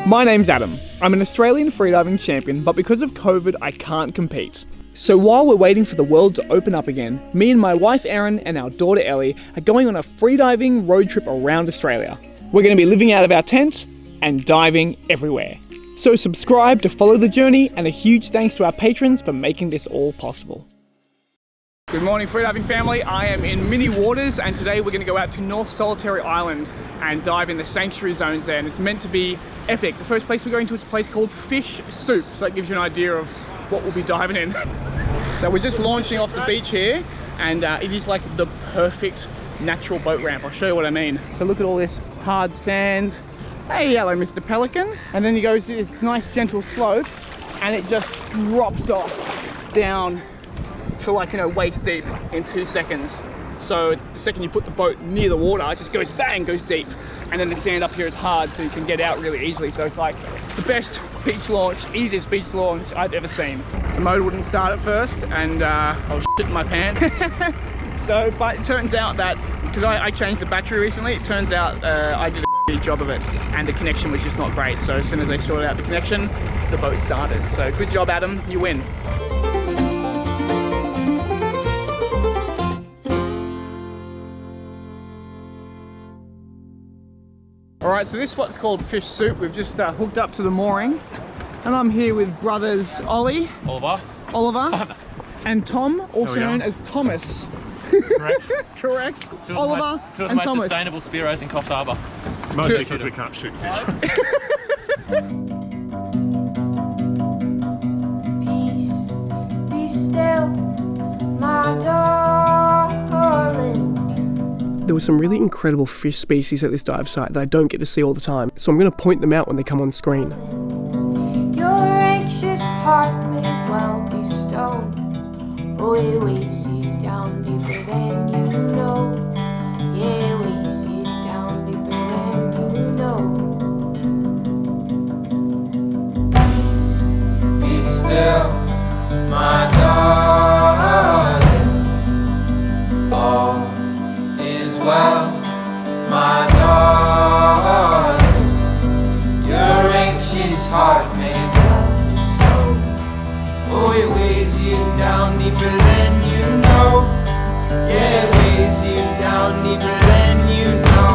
My name's Adam. I'm an Australian freediving champion, but because of COVID, I can't compete. So while we're waiting for the world to open up again, me and my wife Erin and our daughter Ellie are going on a freediving road trip around Australia. We're going to be living out of our tent and diving everywhere. So subscribe to follow the journey, and a huge thanks to our patrons for making this all possible. Good morning, freediving family. I am in Minnie Waters, and today we're going to go out to North Solitary Island and dive in the sanctuary zones there, and it's meant to be epic. The first place we're going to is a place called Fish Soup, so that gives you an idea of what we'll be diving in. So we're just launching off the beach here, and it is like the perfect natural boat ramp. I'll show you what I mean. So look at all this hard sand. Hey, hello, Mr. Pelican. And then you go to this nice gentle slope, and it just drops off down to, like, you know, waist deep in 2 seconds. So the second you put the boat near the water, it just goes bang, goes deep. And then the sand up here is hard, so you can get out really easily. So it's like the best beach launch, easiest beach launch I've ever seen. The motor wouldn't start at first, and I was shitting my pants. So, but it turns out that, because I changed the battery recently, it turns out I did a shitty job of it, and the connection was just not great. So as soon as they sorted out the connection, the boat started. So good job, Adam, you win. Alright, so this spot's called Fish Soup. We've just hooked up to the mooring, and I'm here with brothers Oliver, and Tom, also known as Thomas. Correct. Correct. Two Oliver of the and most Thomas. Sustainable spearos in Coffs Harbour. Mostly because we can't shoot fish. Peace, be still, my darling. There were some really incredible fish species at this dive site that I don't get to see all the time, so I'm going to point them out when they come on screen. Your anxious heart may as well be stone. Oh, it weighs you down deeper than you know. Yeah, it weighs you down deeper than you know. Peace, be still, my darling. All is well, my darling. Your anxious heart may as well be stone. Oh, it weighs you down deeper than you know. Yeah, it weighs you down deeper than you know.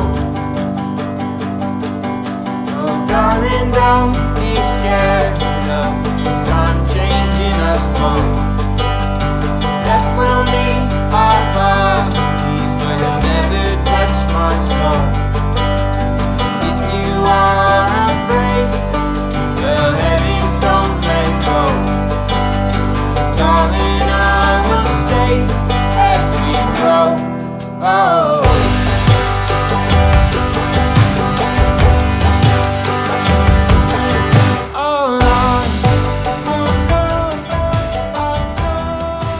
Oh, darling, don't be scared of time changing us both. Death will leave our bodies, but it'll never touch my soul. If you are afraid, the heavens don't let go. Darling, I will stay as we grow. Oh.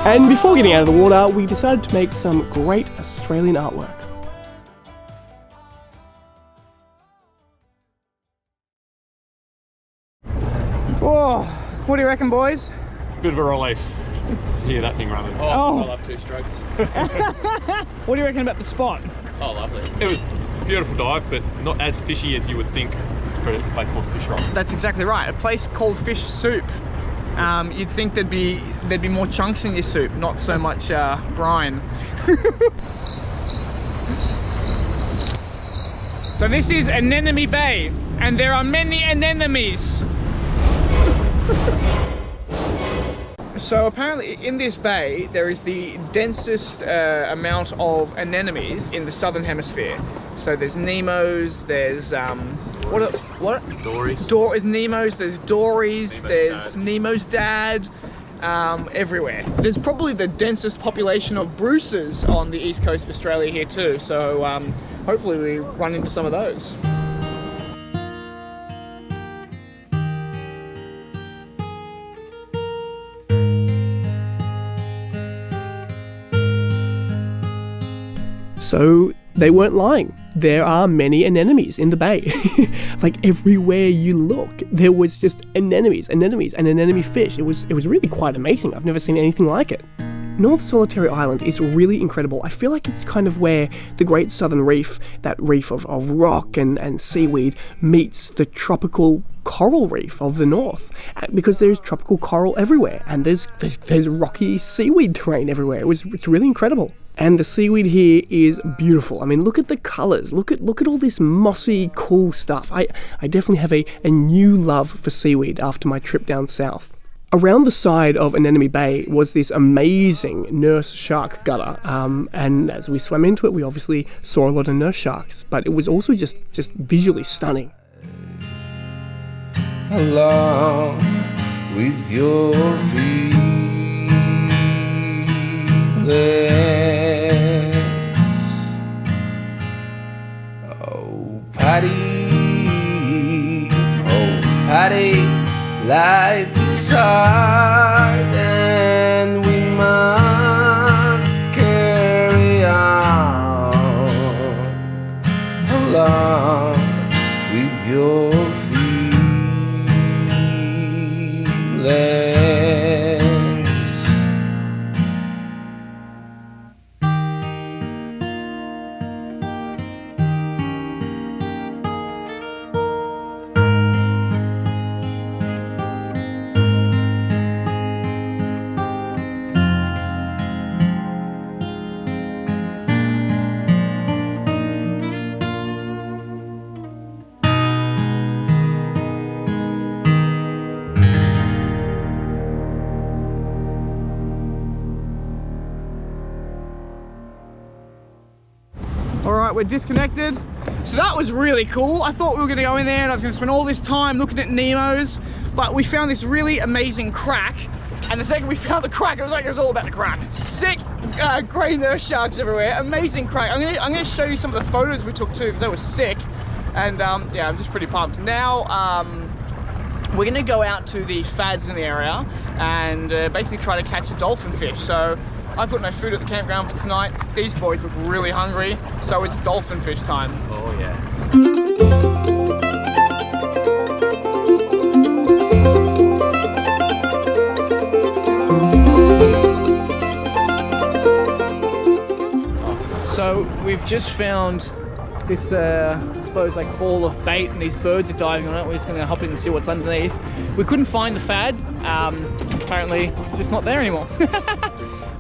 And before getting out of the water, we decided to make some great Australian artwork. Oh, what do you reckon, boys? Bit of a relief to hear that thing running. Oh. I love 2 strokes. What do you reckon about the spot? Oh, lovely. It was a beautiful dive, but not as fishy as you would think for a place called Fish Rock. That's exactly right. A place called Fish Soup. You'd think there'd be more chunks in your soup, not so much brine. So this is Anemone Bay, and there are many anemones. So apparently in this bay there is the densest amount of anemones in the southern hemisphere. So there's Nemos, there's what? Dories. Nemos, there's Dories, there's Nemo's dad, everywhere. There's probably the densest population of Bruces on the east coast of Australia here too. So hopefully we run into some of those. So they weren't lying. There are many anemones in the bay. Like everywhere you look, there was just anemones, and anemone fish. It was really quite amazing. I've never seen anything like it. North Solitary Island is really incredible. I feel like it's kind of where the Great Southern Reef, that reef of rock and seaweed, meets the tropical coral reef of the north, because there's tropical coral everywhere and there's rocky seaweed terrain everywhere. It's really incredible. And the seaweed here is beautiful. I mean, look at the colors. Look at all this mossy, cool stuff. I definitely have a new love for seaweed after my trip down south. Around the side of Anemone Bay was this amazing nurse shark gutter, and as we swam into it, we obviously saw a lot of nurse sharks, but it was also just visually stunning. Along with your feelings. Oh, Patty, life is hard and we must carry on. Along with your Alright, we're disconnected. So that was really cool. I thought we were going to go in there and I was going to spend all this time looking at Nemos, but we found this really amazing crack, and the second we found the crack, it was all about the crack. Sick grey nurse sharks everywhere, amazing crack. I'm gonna show you some of the photos we took too, because they were sick, and yeah, I'm just pretty pumped. Now, we're gonna go out to the fads in the area and basically try to catch a dolphin fish. So I put no food at the campground for tonight. These boys look really hungry, so it's dolphin fish time. Oh yeah. So we've just found this, I suppose, like ball of bait, and these birds are diving on it. We're just gonna hop in and see what's underneath. We couldn't find the fad. Apparently it's just not there anymore.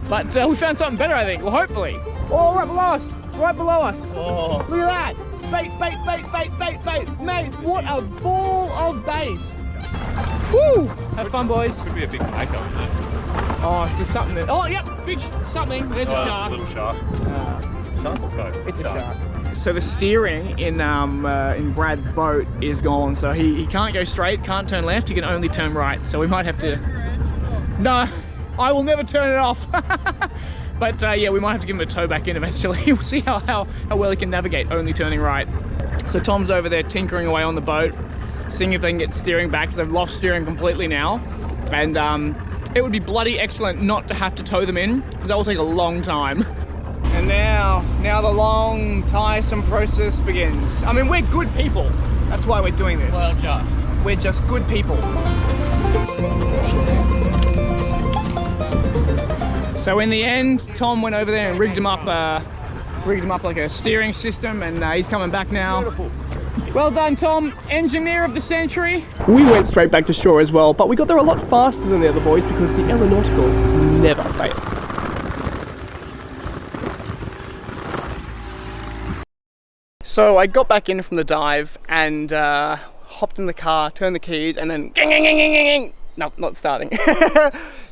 But we found something better, I think. Well, hopefully. Oh, right below us. Right below us. Oh. Look at that. Bait, bait, bait, bait, bait, bait. Mate, what a ball of bait. Woo! Have fun, boys. Could be a big mako in there. Oh, is there something there? Oh, yep, big something. There's a shark. Little shark. Shark or ghost? It's a shark. So the steering in Brad's boat is gone. So he can't go straight, can't turn left. He can only turn right. So we might have to... No. I will never turn it off. But yeah, we might have to give him a tow back in eventually. We'll see how well he can navigate only turning right. So Tom's over there tinkering away on the boat, seeing if they can get steering back, because they've lost steering completely now. And it would be bloody excellent not to have to tow them in, because that will take a long time. And now the long, tiresome process begins. I mean, we're good people. That's why we're doing this. Well, we're just good people. So in the end, Tom went over there and rigged him up like a steering system, and he's coming back now. Beautiful. Well done, Tom, engineer of the century. We went straight back to shore as well, but we got there a lot faster than the other boys because the aeronautical never fails. So I got back in from the dive and hopped in the car, turned the keys, and then no, not starting.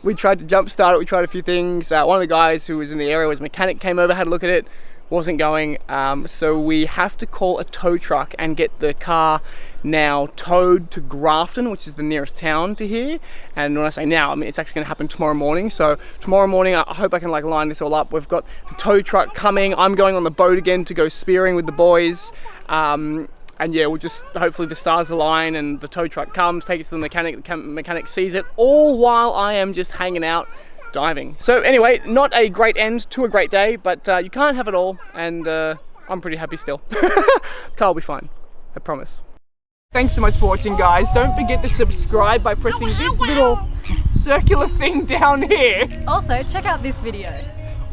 We tried to jump start it, we tried a few things. One of the guys who was in the area was a mechanic, came over, had a look at it, wasn't going. So we have to call a tow truck and get the car now towed to Grafton, which is the nearest town to here. And when I say now, I mean it's actually going to happen tomorrow morning. So tomorrow morning, I hope I can like line this all up. We've got the tow truck coming. I'm going on the boat again to go spearing with the boys. And yeah, we'll just, hopefully the stars align and the tow truck comes, takes it to the mechanic, the mechanic sees it, all while I am just hanging out diving. So anyway, not a great end to a great day, but you can't have it all, and I'm pretty happy still. Car will be fine, I promise. Thanks so much for watching, guys. Don't forget to subscribe by pressing this little circular thing down here. Also, check out this video.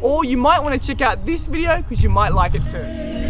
Or you might want to check out this video because you might like it too.